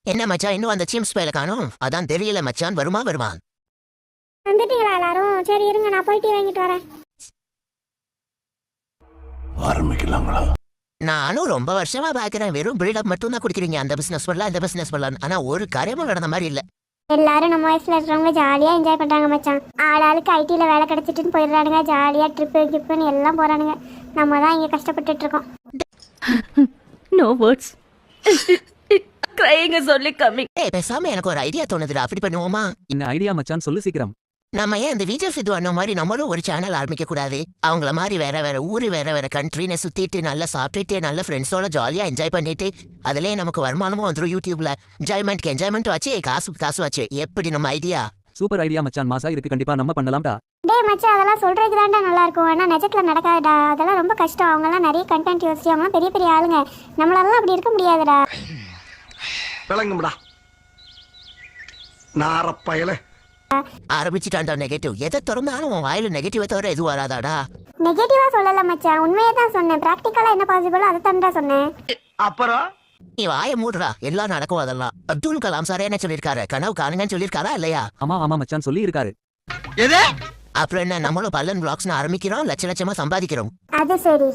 என்ன மச்சான் இன்னும் அந்த சிம்ஸ் பேல காணோம்? அதான் தெரியல மச்சான், வருமா வருவான். வந்துட்டீங்களா எல்லாரும்? சரி இருங்க, நான் போய் டீ வாங்கிட்டு வரேன். ஆரம்பிக்கலாங்களா? நானும் ரொம்ப வருஷமா பாக்குறேன், வெறும் பில்டப் மட்டும் தான் குடிக்கிறீங்க. அந்த பிசினஸ் பண்ணலாம் இந்த பிசினஸ் பண்ணலாம், ஆனா ஒரு காரியமும் நடந்த மாதிரி இல்ல. எல்லாரும் நம்ம வயசுல இருக்கிறவங்க ஜாலியா என்ஜாய் பண்றாங்க மச்சான். ஆளாளுக்கு ஐடில வேலை கிடைச்சிட்டுன்னு போயிடுறானுங்க, ஜாலியா ட்ரிப்பு கிப்புன்னு எல்லாம் போறானுங்க. நம்ம தான் இங்க கஷ்டப்பட்டுட்டு இருக்கோம். No words. கிரைங்க சொல்லி கம்மி. ஏய் பேசாம எனக்கு ஒரு ஐடியா தோணுதுடா, அப்படி பண்ணுவோமா? என்ன ஐடியா மச்சான், சொல்லு சீக்கிரம். நம்ம ஏன் இந்த விஜய் சித்து அண்ணன் மாதிரி நம்மளும் ஒரு சேனல் ஆரம்பிக்க கூடாது? அவங்கள மாதிரி வேற வேற ஊரு வேற வேற கண்ட்ரின்னு சுத்திட்டு நல்லா சாப்பிட்டுட்டு நல்ல ஃப்ரெண்ட்ஸோட ஜாலியா என்ஜாய் பண்ணிட்டு அதுலயே நமக்கு வருமானமும் வந்துடும். யூடியூப்ல என்ஜாய்மெண்ட் வச்சு காசு வச்சு. எப்படி நம்ம ஐடியா? சூப்பர் ஐடியா மச்சான், மாசா இருக்கு, கண்டிப்பா நம்ம பண்ணலாம்டா. டேய் மச்சான், அதெல்லாம் சொல்றதுக்கு தான்டா நல்லா இருக்கும். ஆனா நிஜத்துல நடக்காதுடா, அதெல்லாம் ரொம்ப கஷ்டம். அவங்கெல்லாம் நிறைய கண்டென்ட் யோசிச்சு அவங்களாம் பெரிய பெரிய ஆளுங்க. நம்மளால அப்படி இருக்க முடியாதுடா. விளங்கும்டா நாரப்பயல. ஆரம்பிச்சுட்டான்டா நெகட்டிவ். எதை திறந்தாலும் உன் வாயில நெகட்டிவ் தவிர எதுவும் வராதாடா? நெகட்டிவா சொல்லல மச்சான், உண்மையே தான் சொன்னேன். பிராக்டிக்கலா என்ன பாசிபிளோ அதை தான்டா சொன்னேன். அப்புறம் நீ வாய மூடுறா, எல்லாம் நடக்கும் அதெல்லாம். அப்துல் கலாம் சாரே என்ன சொல்லியிருக்காரு? கனவு காணுங்கன்னு சொல்லியிருக்காரா இல்லையா? ஆமா ஆமா மச்சான் சொல்லி இருக்காரு. அப்புறம் என்ன, நம்மளும் பல்லன் பிளாக்ஸ்னு ஆரம்பிக்கிறோம், லட்ச லட்சமா சம்பாதிக்கிறோம். அது சரி.